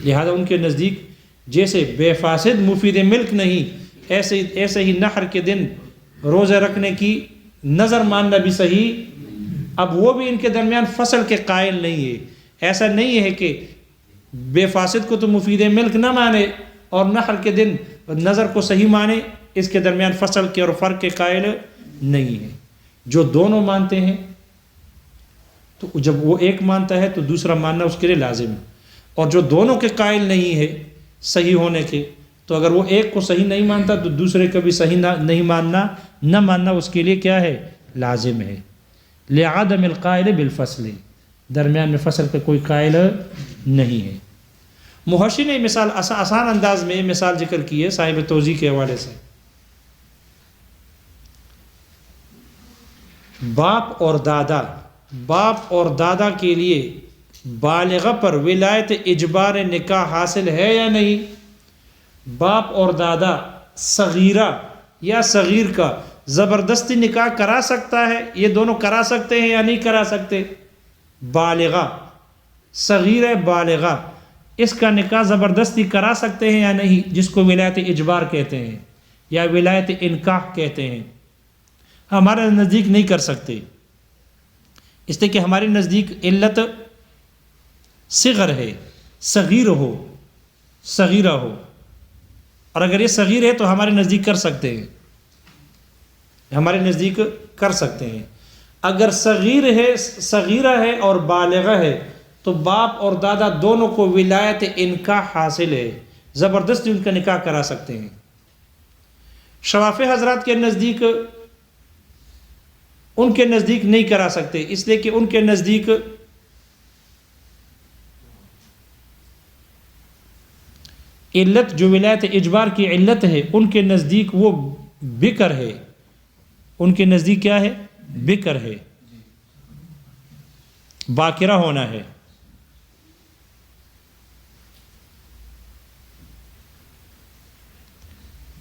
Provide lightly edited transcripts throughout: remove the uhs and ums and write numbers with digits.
لہذا ان کے نزدیک جیسے بے فاسد مفید ملک نہیں، ایسے ہی نحر کے دن روزہ رکھنے کی نظر ماننا بھی صحیح۔ اب وہ بھی ان کے درمیان فصل کے قائل نہیں ہے۔ ایسا نہیں ہے کہ بے فاسد کو تو مفید ملک نہ مانے اور نحر کے دن نظر کو صحیح مانے، اس کے درمیان فصل کے اور فرق کے قائل نہیں ہے۔ جو دونوں مانتے ہیں تو جب وہ ایک مانتا ہے تو دوسرا ماننا اس کے لیے لازم ہے، اور جو دونوں کے قائل نہیں ہے صحیح ہونے کے، تو اگر وہ ایک کو صحیح نہیں مانتا تو دوسرے کا بھی صحیح نہیں ماننا اس کے لیے کیا ہے؟ لازم ہے۔ لعدم القائل بالفصل، درمیان میں فصل کا کوئی قائل نہیں ہے۔ محشی نے مثال آسان انداز میں مثال ذکر کی ہے صاحب توضیح کے حوالے سے۔ باپ اور دادا کے لیے بالغہ پر ولایت اجبار نکاح حاصل ہے یا نہیں؟ باپ اور دادا صغیرہ یا صغیر کا زبردستی نکاح کرا سکتا ہے، یہ دونوں کرا سکتے ہیں یا نہیں کرا سکتے؟ بالغہ، صغیر بالغہ، اس کا نکاح زبردستی کرا سکتے ہیں یا نہیں، جس کو ولایت اجبار کہتے ہیں یا ولایت انکاح کہتے ہیں؟ ہمارے نزدیک نہیں کر سکتے، اس لیے کہ ہمارے نزدیک علت صغر ہے، صغیرہ ہو، اور اگر یہ صغیر ہے تو ہمارے نزدیک کر سکتے ہیں، اگر صغیرہ ہے اور بالغہ ہے تو باپ اور دادا دونوں کو ولایت انکاح حاصل ہے، زبردستی ان کا نکاح کرا سکتے ہیں۔ شوافی حضرات کے نزدیک نہیں کرا سکتے، اس لیے کہ ان کے نزدیک علت جو ولایت اجبار کی علت ہے، ان کے نزدیک وہ بکر ہے، ان کے نزدیک کیا ہے؟ بکر ہے، باکرہ ہونا ہے۔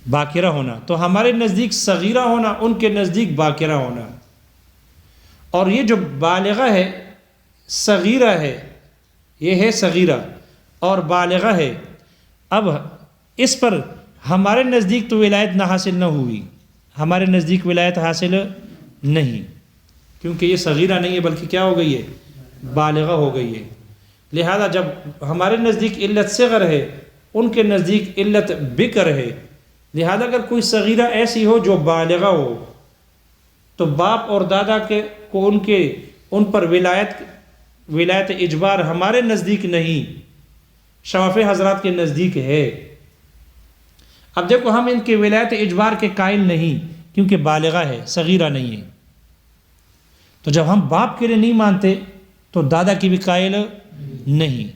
باکرہ ہونا تو ہمارے نزدیک صغیرہ ہونا، ان کے نزدیک باکرہ ہونا۔ اور یہ جو بالغہ ہے، صغیرہ ہے، یہ ہے صغیرہ اور بالغہ ہے، اب اس پر ہمارے نزدیک تو ولایت نہ حاصل نہ ہوئی، ہمارے نزدیک ولایت حاصل نہیں، کیونکہ یہ صغیرہ نہیں ہے بلکہ کیا ہو گئی ہے؟ بالغہ ہو گئی ہے۔ لہذا جب ہمارے نزدیک علت صغر ہے، ان کے نزدیک علت بکر ہے، لہذا اگر کوئی صغیرہ ایسی ہو جو بالغہ ہو تو باپ اور دادا کو ان پر ولایت اجبار ہمارے نزدیک نہیں، شوافی حضرات کے نزدیک ہے۔ اب دیکھو ہم ان کے ولایت اجبار کے قائل نہیں کیونکہ بالغہ ہے، صغیرہ نہیں ہے، تو جب ہم باپ کے لیے نہیں مانتے تو دادا کی بھی قائل نہیں۔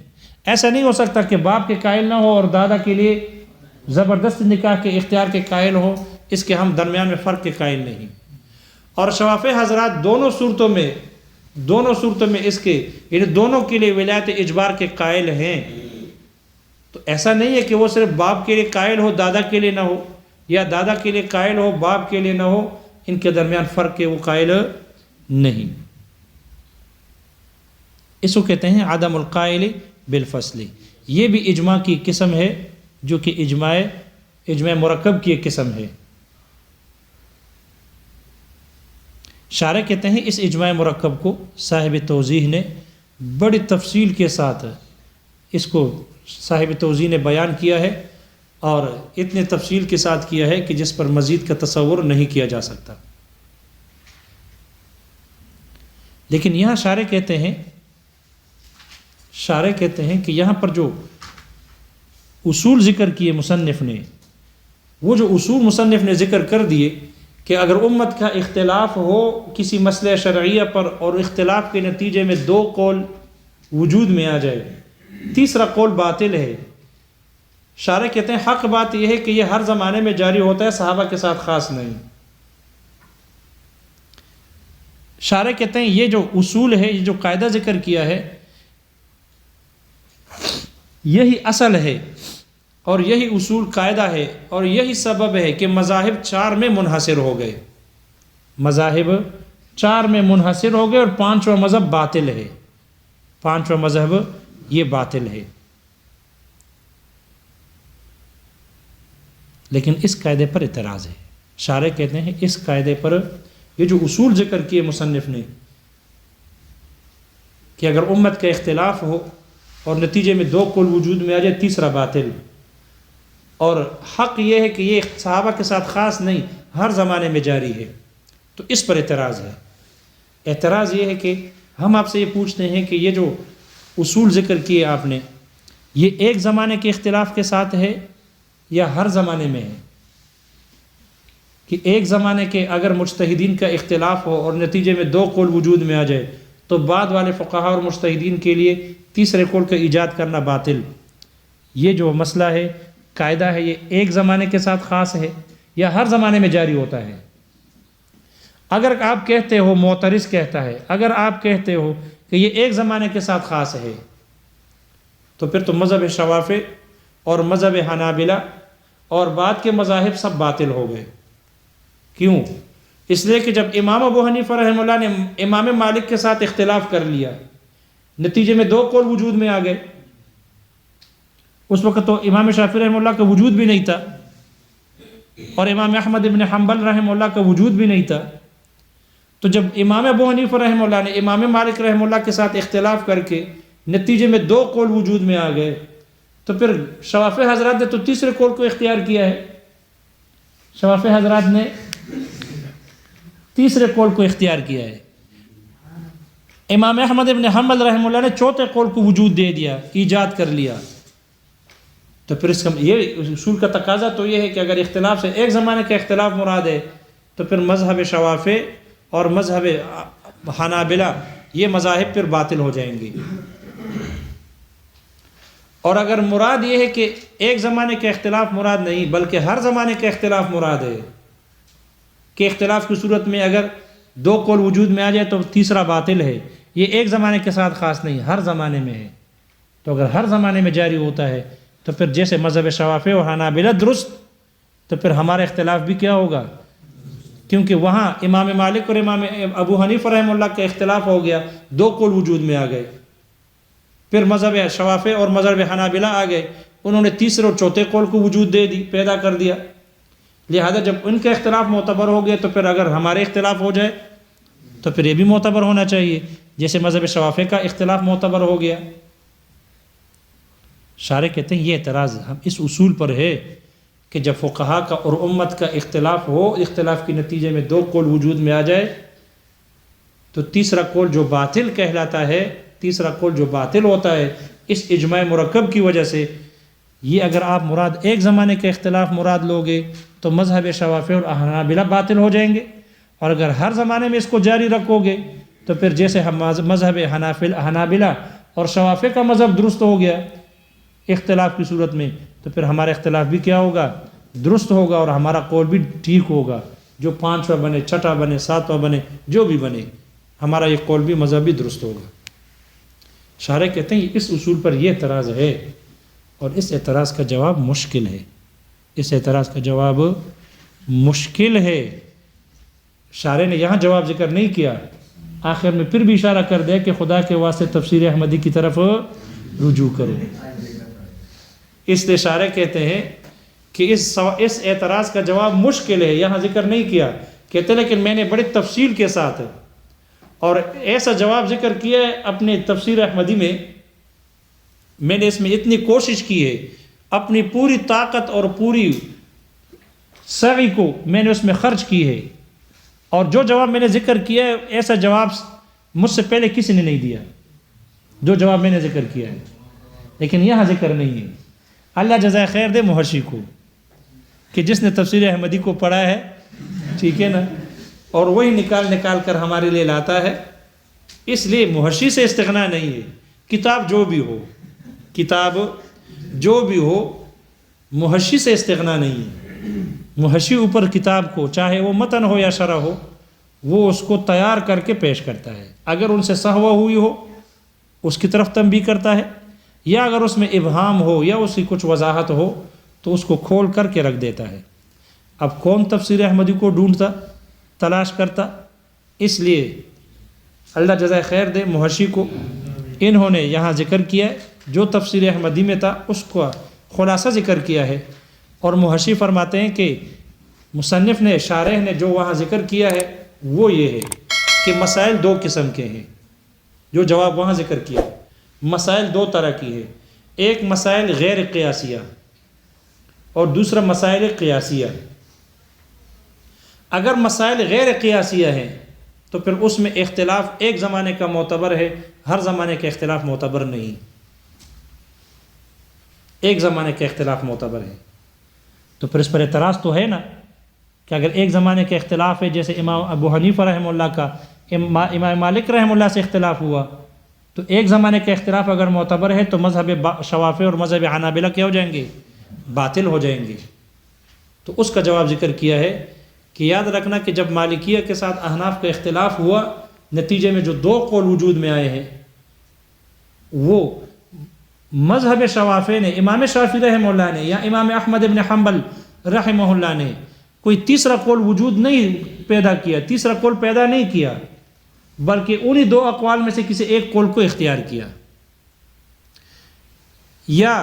ایسا نہیں ہو سکتا کہ باپ کے قائل نہ ہو اور دادا کے لیے زبردست نکاح کے اختیار کے قائل ہو، اس کے ہم درمیان میں فرق کے قائل نہیں۔ اور شوافی حضرات دونوں صورتوں میں اس کے یعنی دونوں کے لیے ولایت اجبار کے قائل ہیں، تو ایسا نہیں ہے کہ وہ صرف باپ کے لیے قائل ہو دادا کے لیے نہ ہو، یا دادا کے لیے قائل ہو باپ کے لیے نہ ہو، ان کے درمیان فرق کے وہ قائل نہیں۔ اس کو کہتے ہیں عدم القائل بالفصل۔ یہ بھی اجماع کی قسم ہے جو کہ اجماع مرکب کی ایک قسم ہے۔ شارح کہتے ہیں اس اجماع مرکب کو صاحب توضیح نے بڑی تفصیل کے ساتھ اس کو صاحب توضیح نے بیان کیا ہے، اور اتنے تفصیل کے ساتھ کیا ہے کہ جس پر مزید کا تصور نہیں کیا جا سکتا۔ لیکن یہاں شارح کہتے ہیں کہ یہاں پر جو اصول ذکر کیے مصنف نے، وہ جو اصول مصنف نے ذکر کر دیے کہ اگر امت کا اختلاف ہو کسی مسئلہ شرعیہ پر اور اختلاف کے نتیجے میں 2 قول وجود میں آ جائے، تیسرا قول باطل ہے، شارح کہتے ہیں حق بات یہ ہے کہ یہ ہر زمانے میں جاری ہوتا ہے، صحابہ کے ساتھ خاص نہیں۔ شارح کہتے ہیں یہ جو اصول ہے، یہ جو قاعدہ ذکر کیا ہے، یہی اصل ہے اور یہی اصول قاعدہ ہے اور یہی سبب ہے کہ مذاہب 4 میں منحصر ہو گئے، مذاہب 4 میں منحصر ہو گئے، اور 5واں مذہب باطل ہے، 5واں مذہب یہ باطل ہے۔ لیکن اس قاعدے پر اعتراض ہے۔ شارح کہتے ہیں اس قاعدے پر یہ جو اصول ذکر کیے مصنف نے کہ اگر امت کا اختلاف ہو اور نتیجے میں دو قول وجود میں آ جائے تیسرا باطل، اور حق یہ ہے کہ یہ صحابہ کے ساتھ خاص نہیں ہر زمانے میں جاری ہے، تو اس پر اعتراض ہے۔ اعتراض یہ ہے کہ ہم آپ سے یہ پوچھتے ہیں کہ یہ جو اصول ذکر کیے آپ نے، یہ ایک زمانے کے اختلاف کے ساتھ ہے یا ہر زمانے میں ہے؟ کہ ایک زمانے کے اگر مجتہدین کا اختلاف ہو اور نتیجے میں دو قول وجود میں آ جائے تو بعد والے فقہا اور مجتہدین کے لیے تیسرے قول کا ایجاد کرنا باطل، یہ جو مسئلہ ہے قاعدہ ہے، یہ ایک زمانے کے ساتھ خاص ہے یا ہر زمانے میں جاری ہوتا ہے؟ اگر آپ کہتے ہو، معترض کہتا ہے، اگر آپ کہتے ہو کہ یہ ایک زمانے کے ساتھ خاص ہے تو پھر تو مذہب شوافع اور مذہب حنابلہ اور بعد کے مذاہب سب باطل ہو گئے۔ کیوں؟ اس لیے کہ جب امام ابو حنیفہ رحمہ اللہ نے امام مالک کے ساتھ اختلاف کر لیا، نتیجے میں دو قول وجود میں آ گئے، اس وقت تو امام شافعی رحمہ اللہ کا وجود بھی نہیں تھا اور امام احمد ابن حنبل رحمہ اللہ کا وجود بھی نہیں تھا۔ تو جب امام ابو حنیفہ رحمہ اللہ نے امام مالک رحمہ اللہ کے ساتھ اختلاف کر کے نتیجے میں دو قول وجود میں آ گئے، تو پھر شوافع حضرات نے تو تیسرے قول کو اختیار کیا ہے، شوافع حضرات نے تیسرے قول کو اختیار کیا ہے۔ امام احمد ابن حنبل رحمہ اللہ نے چوتھے قول کو وجود دے دیا، ایجاد کر لیا۔ تو پھر اس کا یہ اصول کا تقاضا تو یہ ہے کہ اگر اختلاف سے ایک زمانے کا اختلاف مراد ہے تو پھر مذہب شوافع اور مذہب حنابلہ یہ مذاہب پھر باطل ہو جائیں گے۔ اور اگر مراد یہ ہے کہ ایک زمانے کا اختلاف مراد نہیں بلکہ ہر زمانے کا اختلاف مراد ہے کہ اختلاف کی صورت میں اگر دو قول وجود میں آ جائے تو تیسرا باطل ہے، یہ ایک زمانے کے ساتھ خاص نہیں ہر زمانے میں ہے، تو اگر ہر زمانے میں جاری ہوتا ہے تو پھر جیسے مذہب شوافع اور حنابلہ درست، تو پھر ہمارا اختلاف بھی کیا ہوگا؟ کیونکہ وہاں امام مالک اور امام ابو حنیفہ رحمہ اللہ کا اختلاف ہو گیا، دو قول وجود میں آ گئے، پھر مذہب شوافع اور مذہب حنابلہ آ گئے، انہوں نے تیسرے اور چوتھے قول کو وجود پیدا کر دیا، لہذا جب ان کا اختلاف معتبر ہو گیا تو پھر اگر ہمارے اختلاف ہو جائے تو پھر یہ بھی معتبر ہونا چاہیے، جیسے مذہب شوافع کا اختلاف معتبر ہو گیا۔ شارح کہتے ہیں یہ اعتراض ہم اس اصول پر ہے کہ جب فقہا کا اور امت کا اختلاف ہو، اختلاف کے نتیجے میں دو قول وجود میں آ جائے تو تیسرا قول جو باطل کہلاتا ہے، تیسرا قول جو باطل ہوتا ہے اس اجماع مرکب کی وجہ سے، یہ اگر آپ مراد ایک زمانے کے اختلاف مراد لوگے تو مذہب شوافع اور حنابلہ باطل ہو جائیں گے، اور اگر ہر زمانے میں اس کو جاری رکھو گے تو پھر جیسے ہم مذہب حنابلہ اور شوافع کا مذہب درست ہو گیا اختلاف کی صورت میں، تو پھر ہمارا اختلاف بھی کیا ہوگا؟ درست ہوگا، اور ہمارا قول بھی ٹھیک ہوگا، جو 5واں بنے، 6واں بنے، 7واں بنے، جو بھی بنے، ہمارا یہ قول بھی مذہب بھی درست ہوگا۔ شارح کہتے ہیں اس اصول پر یہ اعتراض ہے، اور اس اعتراض کا جواب مشکل ہے، اس اعتراض کا جواب مشکل ہے۔ شارح نے یہاں جواب ذکر نہیں کیا، آخر میں پھر بھی اشارہ کر دیا کہ خدا کے واسطے تفسیر احمدی کی طرف رجوع کرو۔ اس لیے شارح کہتے ہیں کہ اس اعتراض کا جواب مشکل ہے، یہاں ذکر نہیں کیا، کہتے لیکن میں نے بڑی تفصیل کے ساتھ اور ایسا جواب ذکر کیا ہے اپنے تفسیر احمدی میں نے اس میں اتنی کوشش کی ہے، اپنی پوری طاقت اور پوری سعی کو میں نے اس میں خرچ کی ہے، اور جو جواب میں نے ذکر کیا ہے ایسا جواب مجھ سے پہلے کسی نے نہیں دیا، جو جواب میں نے ذکر کیا ہے، لیکن یہاں ذکر نہیں ہے۔ اللہ جزائے خیر دے محشی کو، کہ جس نے تفسیر احمدی کو پڑھا ہے، ٹھیک ہے نا، اور وہی نکال کر ہمارے لیے لاتا ہے، اس لیے محشی سے استغنا نہیں ہے۔ کتاب جو بھی ہو محشی سے استغنا نہیں ہے۔ محشی اوپر کتاب کو، چاہے وہ متن ہو یا شرح ہو، وہ اس کو تیار کر کے پیش کرتا ہے، اگر ان سے سہوا ہوئی ہو اس کی طرف تنبیہ کرتا ہے، یا اگر اس میں ابہام ہو یا اس کی کچھ وضاحت ہو تو اس کو کھول کر کے رکھ دیتا ہے۔ اب کون تفسیر احمدی کو ڈھونڈتا، تلاش کرتا؟ اس لیے اللہ جزائے خیر دے محشی کو، انہوں نے یہاں ذکر کیا ہے جو تفسیر احمدی میں تھا اس کو خلاصہ ذکر کیا ہے، اور محشی فرماتے ہیں کہ مصنف نے شارح نے جو وہاں ذکر کیا ہے وہ یہ ہے کہ مسائل دو قسم کے ہیں. جو جواب وہاں ذکر کیا مسائل دو طرح کی ہے. ایک مسائل غیر قیاسیہ اور دوسرا مسائل قیاسیہ. اگر مسائل غیر قیاسیہ ہیں تو پھر اس میں اختلاف ایک زمانے کا معتبر ہے، ہر زمانے کا اختلاف معتبر نہیں. ایک زمانے کا اختلاف معتبر ہے تو پھر اس پر اعتراض تو ہے نا کہ اگر ایک زمانے کا اختلاف ہے، جیسے امام ابو حنیفہ رحمہ اللہ کا امام مالک رحمہ اللہ سے اختلاف ہوا، تو ایک زمانے کا اختلاف اگر معتبر ہے تو مذہب شوافی اور مذہب حنابلہ کیا ہو جائیں گے؟ باطل ہو جائیں گے. تو اس کا جواب ذکر کیا ہے کہ یاد رکھنا کہ جب مالکیہ کے ساتھ احناف کا اختلاف ہوا، نتیجے میں جو دو قول وجود میں آئے ہیں وہ مذہب شوافی نے، امام شافعی رحمہ اللہ نے یا امام احمد بن حنبل رحمہ اللہ نے کوئی تیسرا قول وجود نہیں پیدا کیا، تیسرا قول پیدا نہیں کیا، بلکہ انہی دو اقوال میں سے کسی ایک قول کو اختیار کیا. یا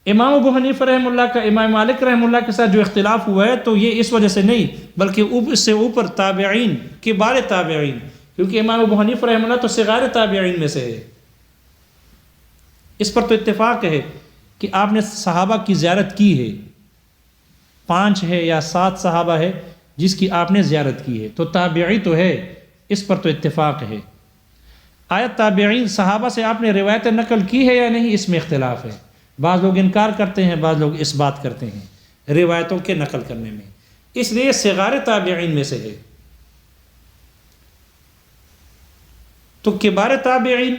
امام ابو حنیفہ رحمہ اللہ کا امام مالک رحمہ اللہ کے ساتھ جو اختلاف ہوا ہے تو یہ اس وجہ سے نہیں، بلکہ اس سے اوپر تابعین، کبار تابعین، کیونکہ امام ابو حنیفہ رحمہ اللہ تو صغار تابعین میں سے ہے. اس پر تو اتفاق ہے کہ آپ نے صحابہ کی زیارت کی ہے، 5 ہے یا 7 صحابہ ہے جس کی آپ نے زیارت کی ہے، تو تابعی تو ہے، اس پر تو اتفاق ہے. آیا تابعین صحابہ سے آپ نے روایت نقل کی ہے یا نہیں، اس میں اختلاف ہے. بعض لوگ انکار کرتے ہیں، بعض لوگ اس بات کرتے ہیں روایتوں کے نقل کرنے میں، اس لیے صغار تابعین میں سے ہے. تو کبار تابعین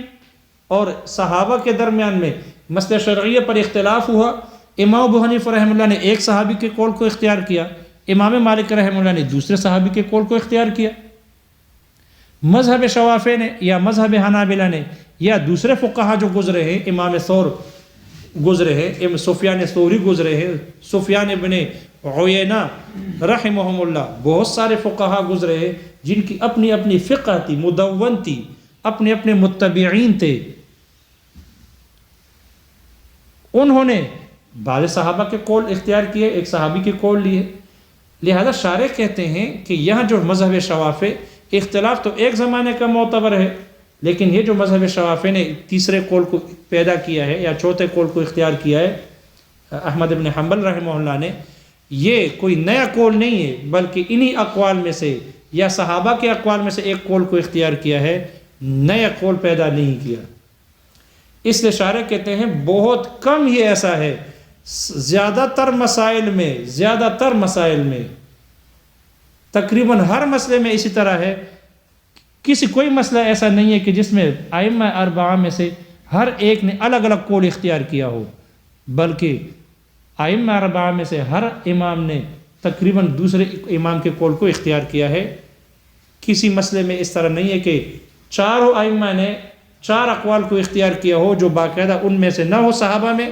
اور صحابہ کے درمیان میں مسئلہ شرعیہ پر اختلاف ہوا. امام ابو حنیفہ رحمہ اللہ نے ایک صحابی کے قول کو اختیار کیا، امام مالک رحمہ اللہ نے دوسرے صحابی کے قول کو اختیار کیا. مذہب شوافی نے یا مذہب حنابلہ نے یا دوسرے فقہا جو گزرے ہیں، امام ثور گزرے ہیں، سفیان ثوری گزرے ہیں، سفیان ابن عیینہ رحمہم اللہ، بہت سارے فقہا گزرے ہیں جن کی اپنی اپنی فقہ تھی، مدون تھی، اپنے اپنے متبعین تھے. انہوں نے بعض صحابہ کے قول اختیار کیے، ایک صحابی کے قول لیے. لہذا شارح کہتے ہیں کہ یہاں جو مذہب شوافی اختلاف تو ایک زمانے کا معتبر ہے، لیکن یہ جو مذہب شوافی نے تیسرے قول کو پیدا کیا ہے یا چوتھے قول کو اختیار کیا ہے احمد بن حنبل رحمہ اللہ نے، یہ کوئی نیا قول نہیں ہے، بلکہ انہی اقوال میں سے یا صحابہ کے اقوال میں سے ایک قول کو اختیار کیا ہے، نیا قول پیدا نہیں کیا. اس لیے شارح کہتے ہیں بہت کم ہی ایسا ہے، زیادہ تر مسائل میں تقریباً ہر مسئلے میں اسی طرح ہے. کوئی مسئلہ ایسا نہیں ہے کہ جس میں ائمہ اربعہ میں سے ہر ایک نے الگ الگ قول اختیار کیا ہو، بلکہ ائمہ اربعہ میں سے ہر امام نے تقریباً دوسرے امام کے قول کو اختیار کیا ہے. کسی مسئلے میں اس طرح نہیں ہے کہ چاروں ائمہ نے 4 اقوال کو اختیار کیا ہو جو باقاعدہ ان میں سے نہ ہو، صحابہ میں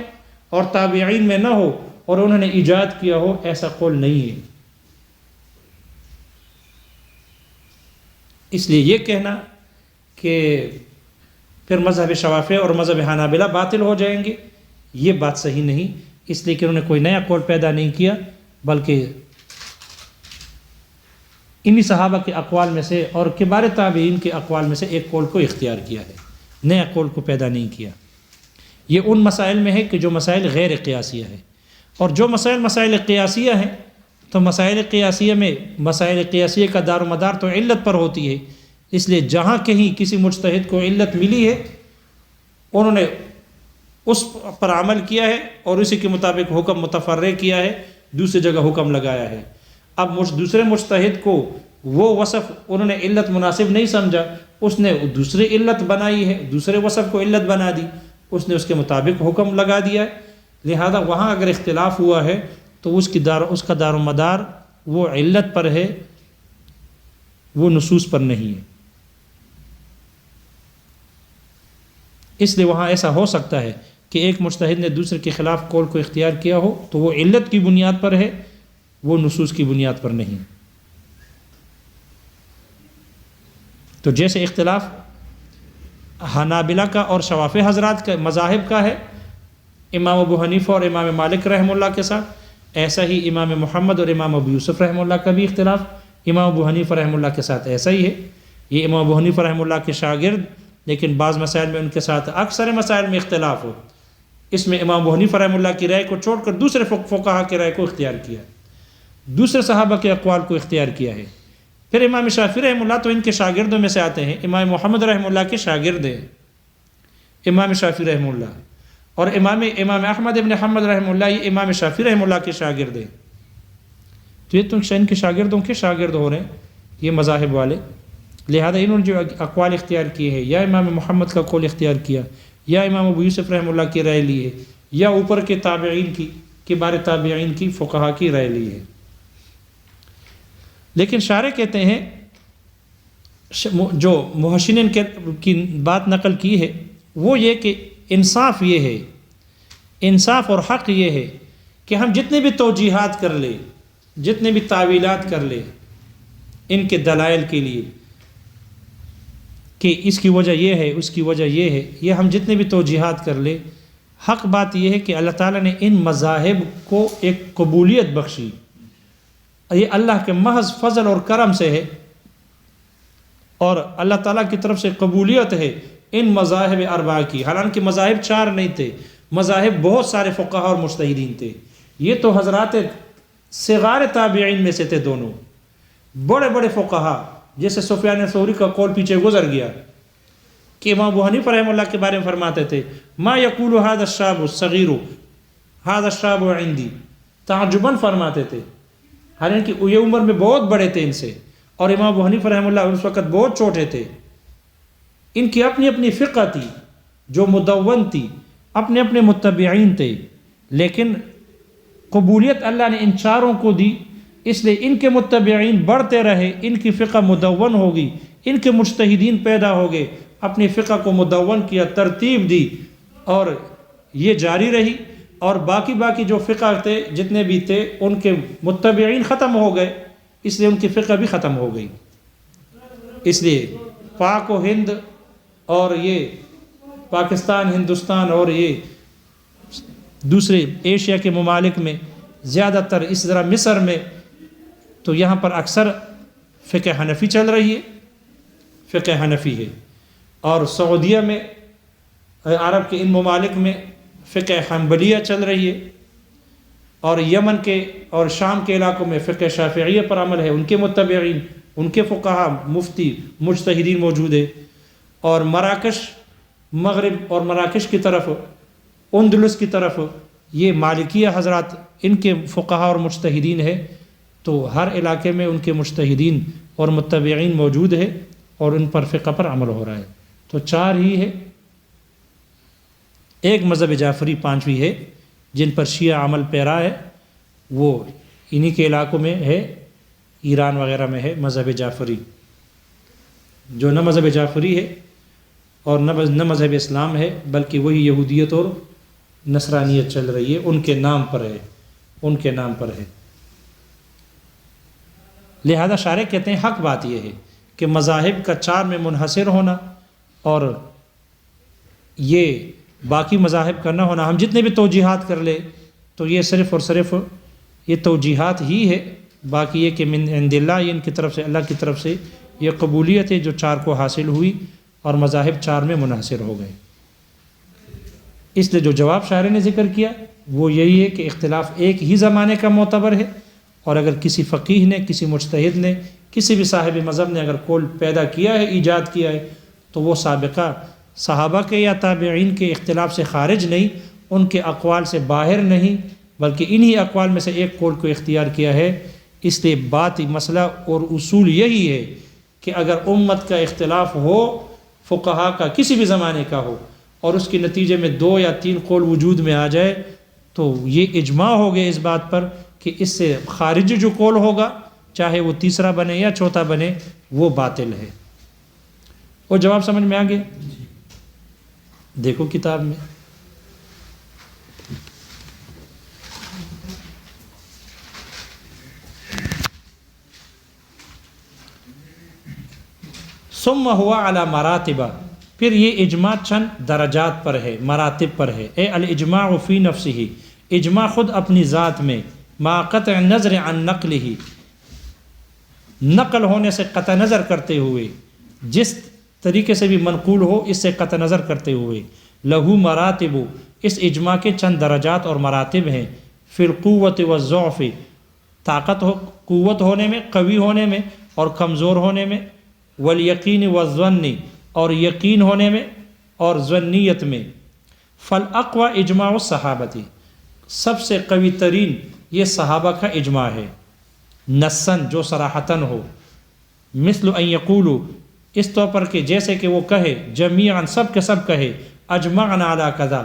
اور تابعین میں نہ ہو، اور انہوں نے ایجاد کیا ہو، ایسا قول نہیں ہے. اس لیے یہ کہنا کہ پھر مذہب شوافی اور مذہب حنابلہ باطل ہو جائیں گے، یہ بات صحیح نہیں، اس لیے کہ انہوں نے کوئی نیا قول پیدا نہیں کیا، بلکہ انہی صحابہ کے اقوال میں سے اور کبار تابعین کے اقوال میں سے ایک قول کو اختیار کیا ہے، نیا قول کو پیدا نہیں کیا. یہ ان مسائل میں ہے کہ جو مسائل غیر قیاسیہ ہے، اور جو مسائل قیاسیہ ہیں تو مسائل قیاسیہ کا دار و مدار تو علت پر ہوتی ہے. اس لیے جہاں کہیں کسی مجتہد کو علت ملی ہے انہوں نے اس پر عمل کیا ہے اور اسی کے مطابق حکم متفرع کیا ہے، دوسری جگہ حکم لگایا ہے. اب دوسرے مجتہد کو وہ وصف انہوں نے علت مناسب نہیں سمجھا، اس نے دوسری علت بنائی ہے، دوسرے وصف کو علت بنا دی، اس نے اس کے مطابق حکم لگا دیا ہے. لہذا وہاں اگر اختلاف ہوا ہے تو اس کا دار و مدار وہ علت پر ہے، وہ نصوص پر نہیں ہے. اس لیے وہاں ایسا ہو سکتا ہے کہ ایک مجتہد نے دوسرے کے خلاف قول کو اختیار کیا ہو تو وہ علت کی بنیاد پر ہے، وہ نصوص کی بنیاد پر نہیں. تو جیسے اختلاف حنابلہ کا اور شوافی حضرات کا مذاہب کا ہے، امام ابو حنیفہ اور امام مالک رحمہ اللہ کے ساتھ، ایسا ہی امام محمد اور امام ابو یوسف رحمہ اللہ کا بھی اختلاف امام ابو حنیفہ رحمہ اللہ کے ساتھ ایسا ہی ہے۔ یہ امام ابو حنیفہ رحمہ اللہ کے شاگرد، لیکن بعض مسائل میں ان کے ساتھ اکثر مسائل میں اختلاف ہو، اس میں امام ابو حنیفہ رحمہ اللہ کی رائے کو چھوڑ کر دوسرے فقہا کی رائے کو اختیار کیا، دوسرے صحابہ کے اقوال کو اختیار کیا ہے۔ پھر امام شافعی رحمہ اللہ تو ان کے شاگردوں میں سے آتے ہیں، امام محمد رحمہ اللہ کے شاگرد ہیں امام شافعی رحمہ اللہ، اور امام احمد ابن حنبل رحمہ اللہ یہ امام شافعی رحمہ اللہ کے شاگرد ہیں۔ تو یہ تو ان کے شاگردوں کے شاگرد ہو رہے ہیں یہ مذاہب والے، لہذا انہوں نے جو اقوال اختیار کیے ہیں، یا امام محمد کا قول اختیار کیا، یا امام ابو یوسف رحمہ اللہ کی رائے لی ہے، یا اوپر کے تابعین کی کبار تابعین کی فقہا کی رائے لی ہے۔ لیکن شارح کہتے ہیں جو محشنین کی بات نقل کی ہے وہ یہ کہ انصاف یہ ہے، انصاف اور حق یہ ہے کہ ہم جتنے بھی توجیحات کر لیں، جتنے بھی تعویلات کر لیں ان کے دلائل کے لیے کہ اس کی وجہ یہ ہے، اس کی وجہ یہ ہے، یہ ہم جتنے بھی توجیحات کر لیں، حق بات یہ ہے کہ اللہ تعالیٰ نے ان مذاہب کو ایک قبولیت بخشی، یہ اللہ کے محض فضل اور کرم سے ہے، اور اللہ تعالیٰ کی طرف سے قبولیت ہے ان مذاہب اربعہ کی۔ حالانکہ مذاہب 4 نہیں تھے، مذاہب بہت سارے فقہا اور مجتہدین تھے، یہ تو حضرات صغار تابعین میں سے تھے دونوں، بڑے بڑے فقہا جیسے سفیان ثوری کا قول پیچھے گزر گیا کہ امام ابو حنیفہ رحمہ اللہ کے بارے میں فرماتے تھے ما یقول هذا الشاب الصغیر هذا الشاب عندي، تعجباً فرماتے تھے، حالانکہ یہ عمر میں بہت بڑے تھے ان سے، اور امام ابو حنیفہ رحمہ اللہ اس وقت بہت چھوٹے تھے، ان کی اپنی اپنی فقہ تھی جو مدون تھی، اپنے اپنے متبعین تھے، لیکن قبولیت اللہ نے ان چاروں کو دی، اس لیے ان کے متبعین بڑھتے رہے، ان کی فقہ مدون ہوگی، ان کے مجتہدین پیدا ہو گئے، اپنی فقہ کو مدون کیا، ترتیب دی، اور یہ جاری رہی، اور باقی جو فقہ تھے جتنے بھی تھے ان کے متبعین ختم ہو گئے، اس لیے ان کی فقہ بھی ختم ہو گئی۔ اس لیے پاک و ہند اور یہ پاکستان، ہندوستان اور یہ دوسرے ایشیا کے ممالک میں زیادہ تر، اس طرح مصر میں تو یہاں پر اکثر فقہ حنفی چل رہی ہے، فقہ حنفی ہے، اور سعودیہ میں، عرب کے ان ممالک میں فقہ حنبلیہ چل رہی ہے، اور یمن کے اور شام کے علاقوں میں فقہ شافعیہ پر عمل ہے، ان کے متبعین، ان کے فقہا، مفتی، مجتہدین موجود ہے، اور مراکش، مغرب اور مراکش کی طرف، اندلس کی طرف یہ مالکیہ حضرات، ان کے فقہا اور مجتہدین ہے، تو ہر علاقے میں ان کے مجتہدین اور متبعین موجود ہے، اور ان پر فقہ پر عمل ہو رہا ہے۔ تو 4 ہی ہے، ایک مذہب جعفری 5ویں ہے جن پر شیعہ عمل پیرا ہے، وہ انہی کے علاقوں میں ہے، ایران وغیرہ میں ہے مذہب جعفری، جو نہ مذہب جعفری ہے اور نہ مذہب اسلام ہے، بلکہ وہی یہودیت اور نصرانیت چل رہی ہے، ان کے نام پر ہے، ان کے نام پر ہے۔ لہذا شارح کہتے ہیں حق بات یہ ہے کہ مذاہب کا 4 میں منحصر ہونا اور یہ باقی مذاہب کا نہ ہونا، ہم جتنے بھی توجیحات کر لیں تو یہ صرف اور صرف یہ توجیحات ہی ہے، باقی یہ کہ من عند اللہ، یہ ان کی طرف سے، اللہ کی طرف سے یہ قبولیت ہے جو 4 کو حاصل ہوئی، اور مذاہب 4 میں منحصر ہو گئے۔ اس لیے جو جواب شاعر نے ذکر کیا وہ یہی ہے کہ اختلاف ایک ہی زمانے کا معتبر ہے، اور اگر کسی فقیہ نے، کسی مجتہد نے، کسی بھی صاحب مذہب نے اگر قول پیدا کیا ہے، ایجاد کیا ہے، تو وہ سابقہ صحابہ کے یا تابعین کے اختلاف سے خارج نہیں، ان کے اقوال سے باہر نہیں، بلکہ انہی اقوال میں سے ایک قول کو اختیار کیا ہے۔ اس لیے بات، مسئلہ اور اصول یہی ہے کہ اگر امت کا اختلاف ہو، فقہا کا کسی بھی زمانے کا ہو، اور اس کے نتیجے میں 2 یا 3 قول وجود میں آ جائے، تو یہ اجماع ہو گیا اس بات پر کہ اس سے خارج جو قول ہوگا، چاہے وہ تیسرا بنے یا چوتھا بنے، وہ باطل ہے۔ وہ جواب سمجھ میں آ گیا؟ دیکھو کتاب میں ثم ہوا علی مراتبہ، پھر یہ اجماع چند درجات پر ہے، مراتب پر ہے۔ الاجماع فی نفسہ، اجماع خود اپنی ذات میں، مع قطع نظر عن نقلہ، نقل ہونے سے قطع نظر کرتے ہوئے، جس طریقے سے بھی منقول ہو اس سے قطع نظر کرتے ہوئے، لہو مراتب، اس اجماع کے چند درجات اور مراتب ہیں، فی القوت والضعف، طاقت ہو، قوت ہونے میں، قوی ہونے میں اور کمزور ہونے میں، والیقین والظن، اور یقین ہونے میں اور ظنیت میں۔ فالاقوى اجماع الصحابہ، سب سے قوی ترین یہ صحابہ کا اجماع ہے، نصاً جو صراحتاً ہو، مثل ان یقولوا، اس طور پر کہ جیسے کہ وہ کہے، جمیعاً سب کے سب کہے، اجمعنا علی کذا،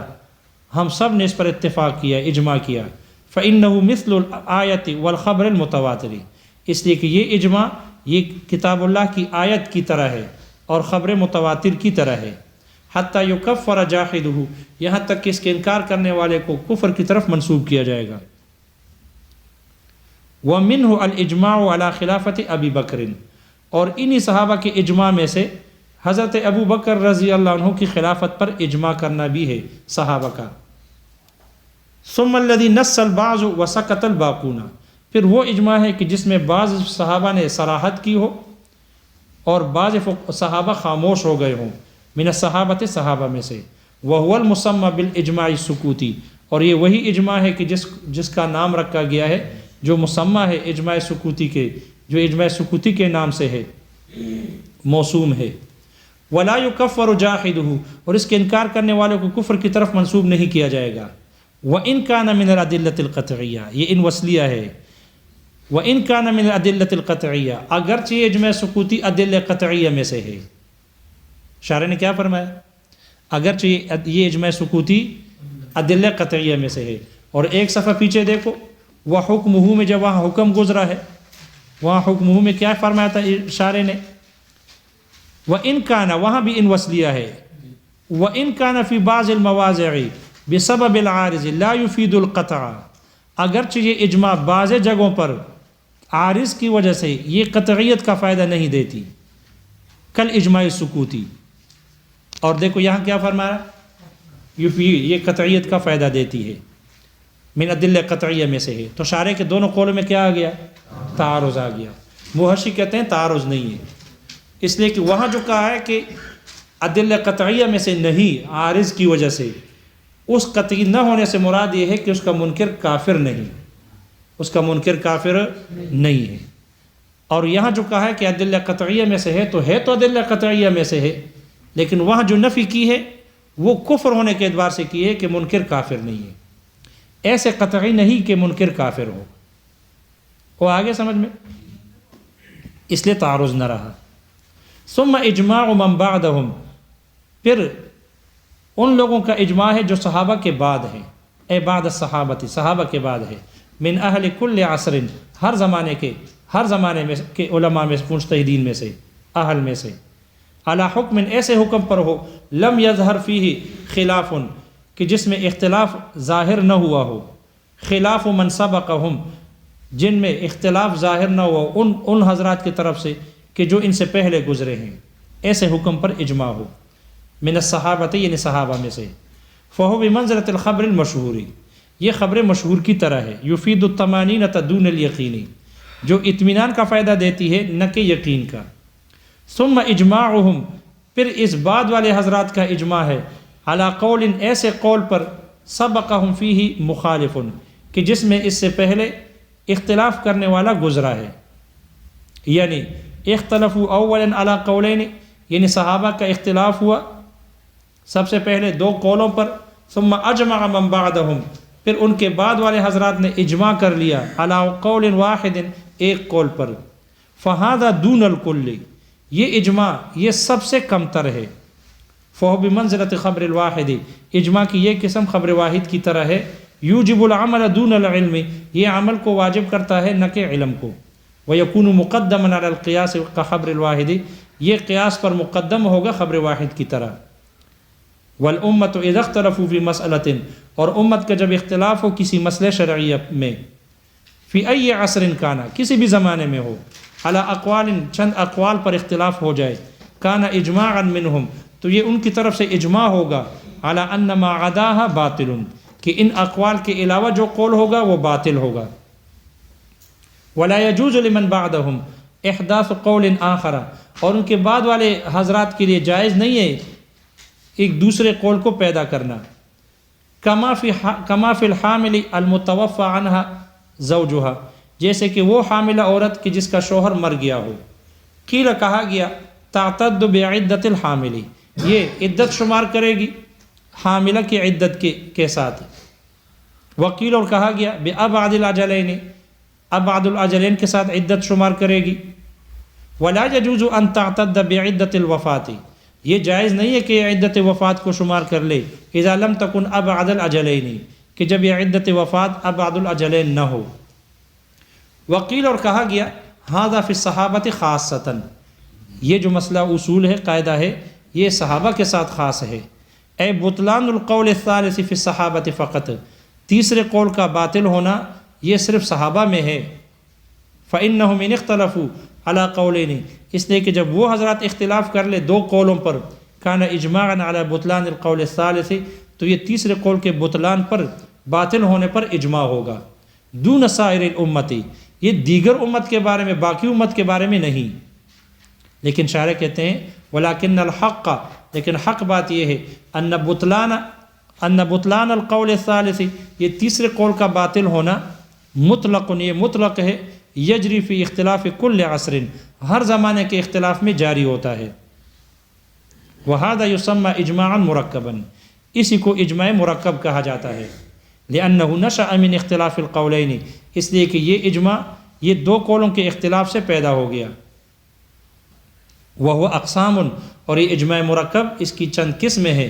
ہم سب نے اس پر اتفاق کیا، اجماع کیا، فإنه مثل الآیت والخبر المتواتر، اس لیے کہ یہ اجماع یہ کتاب اللہ کی آیت کی طرح ہے اور خبر متواتر کی طرح ہے، حتیٰ یکفر جاحدہ، یہاں تک کہ اس کے انکار کرنے والے کو کفر کی طرف منسوب کیا جائے گا۔ ومنہ الاجماع علی خلافت ابی بکر، اور انہی صحابہ کے اجماع میں سے حضرت ابو بکر رضی اللہ عنہ کی خلافت پر اجماع کرنا بھی ہے صحابہ کا۔ ثم الذی نص البعض وسکت الباقون، پھر وہ اجماع ہے کہ جس میں بعض صحابہ نے صراحت کی ہو اور بعض صحابہ خاموش ہو گئے ہوں، من الصحابۃ، صحابہ میں سے، وہو المسمى بالاجماع السکوتی، اور یہ وہی اجماع ہے کہ جس کا نام رکھا گیا ہے، جو مسمى ہے اجماع سکوتی کے، جو اجماع سکوتی کے نام سے ہے، موسوم ہے۔ ولا یکفر جاحدہ، اور اس کے انکار کرنے والوں کو کفر کی طرف منسوب نہیں کیا جائے گا۔ وَإِن كَانَ مِنَ الْأَدِلَّةِ الْقَطْعِيَّةِ، یہ ان وصلیہ ہے، وَإِن كَانَ مِنَ الْأَدِلَّةِ الْقَطْعِيَّةِ، اگرچہ یہ اجماع سکوتی ادلہ قطعیہ میں سے ہے۔ شارح نے کیا فرمایا؟ اگرچہ یہ اجماع سکوتی ادلہ قطعیہ میں سے ہے، اور ایک صفحہ پیچھے دیکھو، وَحُکْمُهُ میں جب وہاں حکم گزرا ہے، وہاں حکمہ میں کیا فرمایا تھا شارح نے؟ وَإِن كَانَ، وہاں بھی ان وصلیہ ہے، وَإِن كَانَ فِي بَعْضِ الْمَوَاضِعِ بِسَبَبِ الْعَارِضِ لَا يُفِيدُ الْقَطْعَ، اگرچہ یہ اجماع بعض جگہوں پر عارض کی وجہ سے یہ قطعیت کا فائدہ نہیں دیتی، کل اجماع سکوتی، اور دیکھو یہاں کیا فرمایا، یہ قطعیت کا فائدہ دیتی ہے، من ادلہ قطعیہ میں سے ہے۔ تو شارح کے دونوں قولوں میں کیا آ گیا؟ تعارض آ گیا۔ محشی کہتے ہیں تعارض نہیں ہے، اس لیے کہ وہاں جو کہا ہے کہ ادلہ قطعیہ میں سے نہیں، عارض کی وجہ سے، اس قطعی نہ ہونے سے مراد یہ ہے کہ اس کا منکر کافر نہیں، اس کا منکر کافر نہیں ہے۔ اور یہاں جو کہا ہے کہ ادلہ قطعیہ میں سے ہے، تو ادلہ قطعیہ میں سے ہے، لیکن وہاں جو نفی کی ہے وہ کفر ہونے کے اعتبار سے کی ہے کہ منکر کافر نہیں ہے، ایسے قطعی نہیں کہ منکر کافر ہو۔ وہ آگے سمجھ میں، اس لیے تعارض نہ رہا۔ ثم اجماع من بعدهم، پھر ان لوگوں کا اجماع ہے جو صحابہ کے بعد ہیں، اے بعد الصحابۃ، صحابہ کے بعد ہے، من اہل کل عصر، ہر زمانے میں کے علماء میں، مجتہدین میں سے، اہل میں سے، علی حکم، ایسے حکم پر ہو، لم یظہر فیہ خلاف، کہ جس میں اختلاف ظاہر نہ ہوا ہو، خلاف من سبقہم، جن میں اختلاف ظاہر نہ ہوا ان حضرات کی طرف سے کہ جو ان سے پہلے گزرے ہیں، ایسے حکم پر اجماع ہو، من الصحابۃ، یعنی صحابہ میں سے، فہو بمنزلۃ الخبر المشہور، یہ خبر مشہور کی طرح ہے، یفید الطمانینۃ دون الیقین، جو اطمینان کا فائدہ دیتی ہے نہ کہ یقین کا۔ ثم اجماعہم، پھر اس بعد والے حضرات کا اجماع ہے، علی قول، ایسے قول پر، سبقہم فیہ مخالف، کہ جس میں اس سے پہلے اختلاف کرنے والا گزرا ہے، یعنی اختلفوا اولا علی قولین، یعنی صحابہ کا اختلاف ہوا سب سے پہلے دو قولوں پر، ثم اجمع من بعدہم، پھر ان کے بعد والے حضرات نے اجماع کر لیا، علی قول واحد، ایک قول پر، فہذا دون الکل، یہ اجماع یہ سب سے کم تر ہے، فہو بمنزلۃ خبر الواحد، اجماع کی یہ قسم خبر واحد کی طرح ہے، یوجب العمل دون العلم، یہ عمل کو واجب کرتا ہے نہ کہ علم کو، ویکون مقدما علی القیاس کخبر الواحد، یہ قیاس پر مقدم ہوگا خبر واحد کی طرح۔ والامۃ اذا اختلفوا فی مسئلۃ، اور امت کا جب اختلاف ہو کسی مسئلہ شرعیہ میں، فی ای عصر کانا، کسی بھی زمانے میں ہو، علی اقوال، چند اقوال پر اختلاف ہو جائے، کانا اجماعا منہم، تو یہ ان کی طرف سے اجماع ہوگا علی ان ما عداها باطل، کہ ان اقوال کے علاوہ جو قول ہوگا وہ باطل ہوگا۔ ولا يجوز لمن بعدهم احداث قول آخر، اور ان کے بعد والے حضرات کے لیے جائز نہیں ہے ایک دوسرے قول کو پیدا کرنا۔ کما فی الحامل المتوفى عنها زوجها، جیسے کہ وہ حاملہ عورت کی جس کا شوہر مر گیا ہو، قیل کہا گیا تعتد بعدت الحامل، یہ عدت شمار کرے گی حاملہ کی عدت کے ساتھ۔ وقیل، اور کہا گیا بأبعد الاجلین، ابعد الاجلین کے ساتھ عدت شمار کرے گی۔ ولا يجوز ان تعتد بعدت الوفات، یہ جائز نہیں ہے کہ یہ عدت وفات کو شمار کر لے اذا لم تکن ابعد الاجلین، کہ جب یہ عدت وفات ابعد الاجلین نہ ہو۔ وقیل، اور کہا گیا ھذا فی الصحابۃ خاصۃ، یہ جو مسئلہ اصول ہے، قاعدہ ہے، یہ صحابہ کے ساتھ خاص ہے۔ اے بطلان القول الثالث فی الصحابۃ فقط، تیسرے قول کا باطل ہونا یہ صرف صحابہ میں ہے۔ فإنهم ان اختلفوا علی قولین، اس لیے کہ جب وہ حضرات اختلاف کر لے دو قولوں پر، کان اجماعا علی بطلان القول الثالث، تو یہ تیسرے قول کے بطلان پر، باطل ہونے پر اجماع ہوگا۔ دون سائر الامت، یہ دیگر امت کے بارے میں، باقی امت کے بارے میں نہیں۔ لیکن شارح کہتے ہیں ولیکن الحق، لیکن حق بات یہ ہے ان بطلان القول الثالث، یہ تیسرے قول کا باطل ہونا مطلق، یہ مطلق ہے، یجری فی اختلاف کل عصر، ہر زمانے کے اختلاف میں جاری ہوتا ہے۔ وہذا یسمى اجماعا مرکبا، اسی کو اجماع مرکب کہا جاتا ہے۔ لأنه نشأ من اختلاف القولین، اس لیے کہ یہ اجماع یہ دو قولوں کے اختلاف سے پیدا ہو گیا۔ وهو اقسام، اور یہ اجماع مرکب اس کی چند قسمیں ہیں۔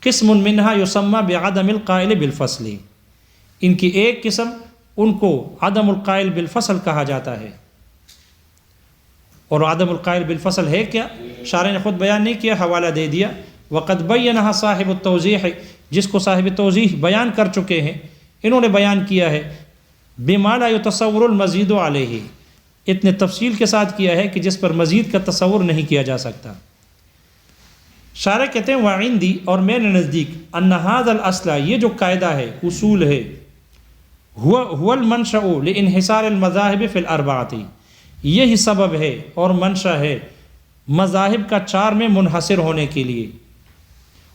قسم منها یسمى بعدم القائل بالفصل، ان کی ایک قسم ان کو عدم القائل بالفصل کہا جاتا ہے۔ اور عدم القائل بالفصل ہے کیا؟ شارح نے خود بیان نہیں کیا، حوالہ دے دیا۔ وقد بینھا صاحب التوضیح، جس کو صاحب توضیح بیان کر چکے ہیں، انہوں نے بیان کیا ہے بما لا یتصور المزید علیہ، اتنے تفصیل کے ساتھ کیا ہے کہ جس پر مزید کا تصور نہیں کیا جا سکتا۔ شارح کہتے ہیں وعندی، اور میرے نزدیک، ان ھذا الاصل، یہ جو قاعدہ ہے، اصول ہے، هو المنشأ لانحصار المذاہب فی الاربعۃ، یہی سبب ہے اور منشا ہے مذاہب کا چار میں منحصر ہونے کے لیے۔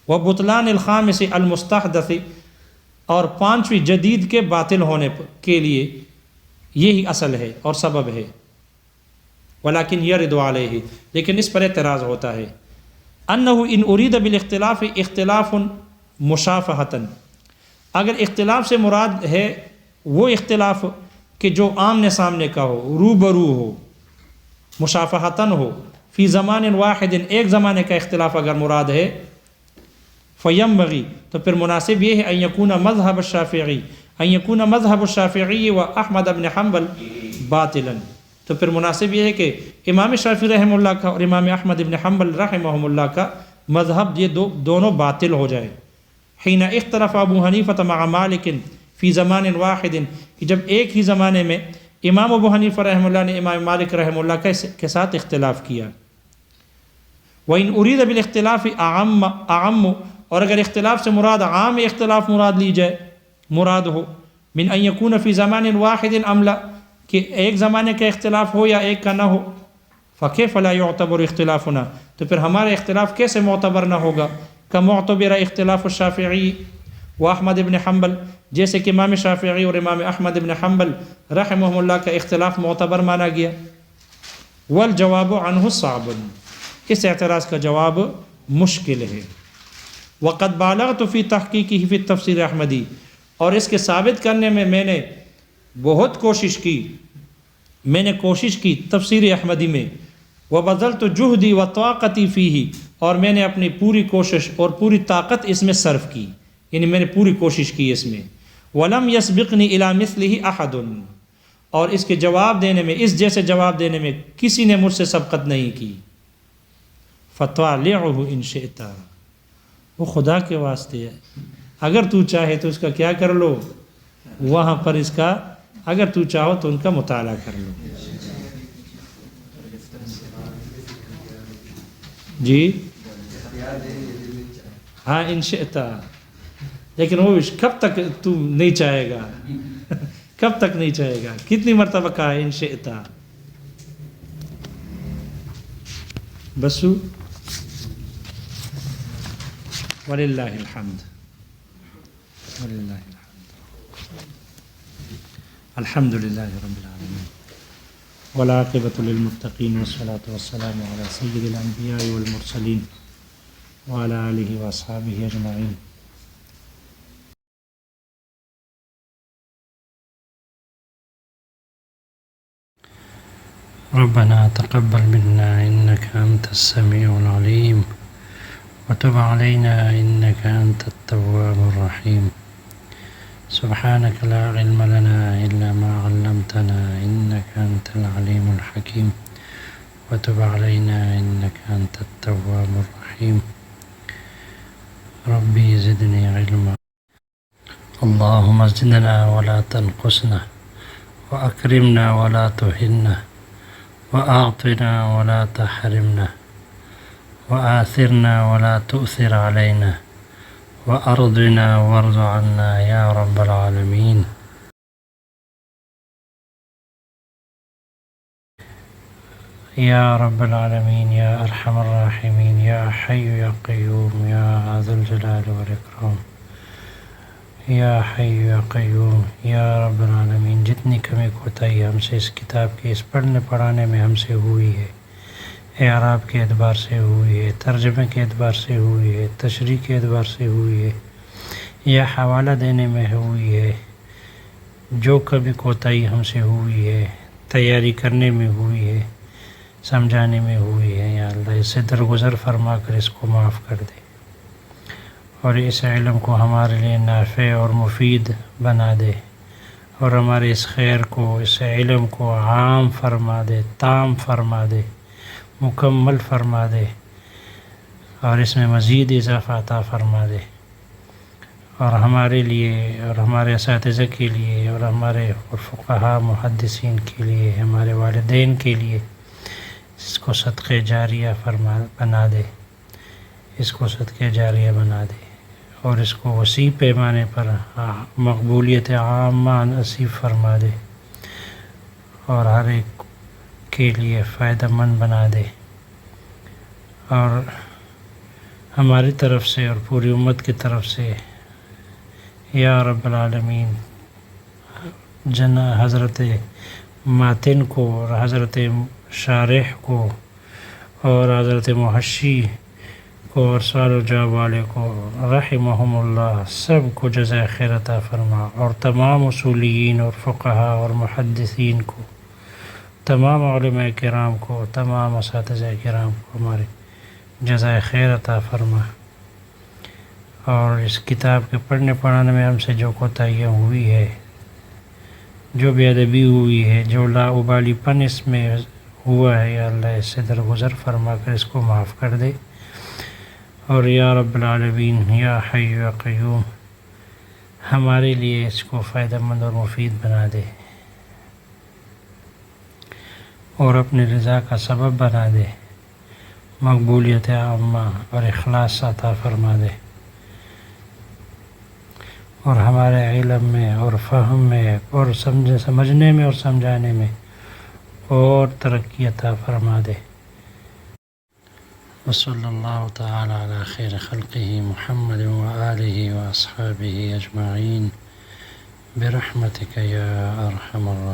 وبطلان الخامس المستحدث، اور پانچویں جدید کے باطل ہونے کے لیے یہی اصل ہے اور سبب ہے۔ ولیکن یرد علیہ، لیکن اس پر اعتراض ہوتا ہے، انہ ان ارید بالاختلاف اختلاف مشافہۃ، اگر اختلاف سے مراد ہے وہ اختلاف کہ جو آمنے سامنے کا ہو، روبرو ہو، مشافہتاً ہو، فی زمان واحد، ایک زمانے کا اختلاف اگر مراد ہے، فینبغی، تو پھر مناسب یہ ہے ان یکون مذہب الشافعی، ان یکون مذہب الشافعی و احمد بن حنبل باطلا، تو پھر مناسب یہ ہے کہ امام شافعی رحمہ اللہ کا اور امام احمد بن حنبل رحمہ اللہ کا مذہب یہ دونوں باطل ہو جائے۔ حین اختلف ابو حنیفہ مع مالک فی زمان واحد، کہ جب ایک ہی زمانے میں امام ابو حنیفہ رحمہ اللہ نے امام مالک رحمہ اللہ کے ساتھ اختلاف کیا۔ وَإِنْ أُرِيدَ بِالْاخْتِلَافِ أَعَمُّ، اور اگر اختلاف سے مراد عام اختلاف مراد لی جائے، مراد ہو، من ان یکون فی زمان واحد ام لا، کہ ایک زمانے کا اختلاف ہو یا ایک کا نہ ہو، فکیف لا یعتبر اختلافنا، تو پھر ہمارا اختلاف کیسے معتبر نہ ہوگا؟ کمعتبر اختلاف الشافعی و احمد بن حنبل، جیسے کہ امام شافعی اور امام احمد بن حنبل رحمہ اللہ کا اختلاف معتبر مانا گیا۔ والجواب عنہ صعب، اس اعتراض کا جواب مشکل ہے۔ وقد بالغت فی تحقیقہ فی التفسیر احمدی، اور اس کے ثابت کرنے میں میں نے بہت کوشش کی، میں نے کوشش کی تفسیر احمدی میں، وبذلت جہدی و طاقتی فیہ، اور میں نے اپنی پوری کوشش اور پوری طاقت اس میں صرف کی، یعنی میں نے پوری کوشش کی اس میں۔ ولم یسبقنی الی مثلہ احد، اور اس کے جواب دینے میں، اس جیسے جواب دینے میں کسی نے مجھ سے سبقت نہیں کی۔ فطالعہ ان شئت، وہ خدا کے واسطے ہے، اگر تو چاہے تو اس کا کیا کر لو، وہاں پر اس کا، اگر تو چاہو تو ان کا مطالعہ کر لو۔ جی ہاں ان شئتا، لیکن وہ کب تک تو نہیں چاہے گا؟ کب تک نہیں چاہے گا؟ کتنی مرتبہ کہا ان شئتا؟ بسو وللہ الحمد، وللہ الحمد، الحمد للہ رب العالمین، والعاقبۃ للمتقین والصلاۃ والسلام علی سید الانبیاء والمرسلین وعلی آلہ واصحابہ اجمعین۔ ربنا تقبل منا إنك أنت السميع العليم وتب علينا إنك أنت التواب الرحيم، سبحانك لا علم لنا إلا ما علمتنا إنك أنت العليم الحكيم، وتب علينا إنك أنت التواب الرحيم، ربي زدني علما، اللهم زدنا ولا تنقصنا، وأكرمنا ولا تهنا، وأعطنا ولا تحرمنا، وآثرنا ولا تؤثر علينا، وأرضنا وارض عنا يا رب العالمين۔ يا رب العالمين، يا أرحم الراحمين، يا حي يا قيوم، يا ذو الجلال والإكرام، یا حی یا قیوم، یا رب العالمین، جتنی کمی کوتاہی ہم سے اس کتاب کے اس پڑھنے پڑھانے میں ہم سے ہوئی ہے، اعراب کے اعتبار سے ہوئی ہے، ترجمے کے اعتبار سے ہوئی ہے، تشریح کے اعتبار سے ہوئی ہے، یا حوالہ دینے میں ہوئی ہے، جو کبھی کوتاہی ہم سے ہوئی ہے، تیاری کرنے میں ہوئی ہے، سمجھانے میں ہوئی ہے، یا اللہ اس سے درگزر فرما کر اس کو معاف کر دے، اور اس علم کو ہمارے لیے نافع اور مفید بنا دے، اور ہمارے اس خیر کو، اس علم کو عام فرما دے، تام فرما دے، مکمل فرما دے، اور اس میں مزید اضافہ عطا فرما دے، اور ہمارے لیے اور ہمارے اساتذہ کے لیے اور ہمارے فقہاء محدثین کے لیے، ہمارے والدین کے لیے اس کو صدقہ جاریہ بنا دے، اس کو صدقہ جاریہ بنا دے، اور اس کو وسیع پیمانے پر مقبولیت عامہ نصیب فرما دے، اور ہر ایک کے لیے فائدہ مند بنا دے، اور ہماری طرف سے اور پوری امت کی طرف سے یا رب العالمین حضرت ماتن کو اور حضرت شارح کو اور حضرت محشی کو اور سوال و جواب والے کو رحمہم اللہ سب کو جزائے خیر عطا فرما، اور تمام اصولیین اور فقہاء اور محدثین کو، تمام علماء کرام کو، تمام اساتذہ کرام کو ہمارے جزائے خیر عطا فرما، اور اس کتاب کے پڑھنے پڑھانے میں ہم سے جو کوتاہیاں ہوئی ہے، جو بے ادبی ہوئی ہے، جو لا ابالی پن اس میں ہوا ہے، یا اللہ اس سے درگزر فرما کر اس کو معاف کر دے، اور یا رب العالمین یا حی یا قیوم ہمارے لیے اس کو فائدہ مند اور مفید بنا دے، اور اپنی رضا کا سبب بنا دے، مقبولیت عامہ اور اخلاص عطا فرما دے، اور ہمارے علم میں اور فہم میں اور سمجھنے میں اور سمجھانے میں اور ترقی عطا فرما دے۔ وصلی اللہ تعالی علی خیر خلقہ محمد وآلہ واصحابہ اجمعین برحمتک یا ارحم الراحمین۔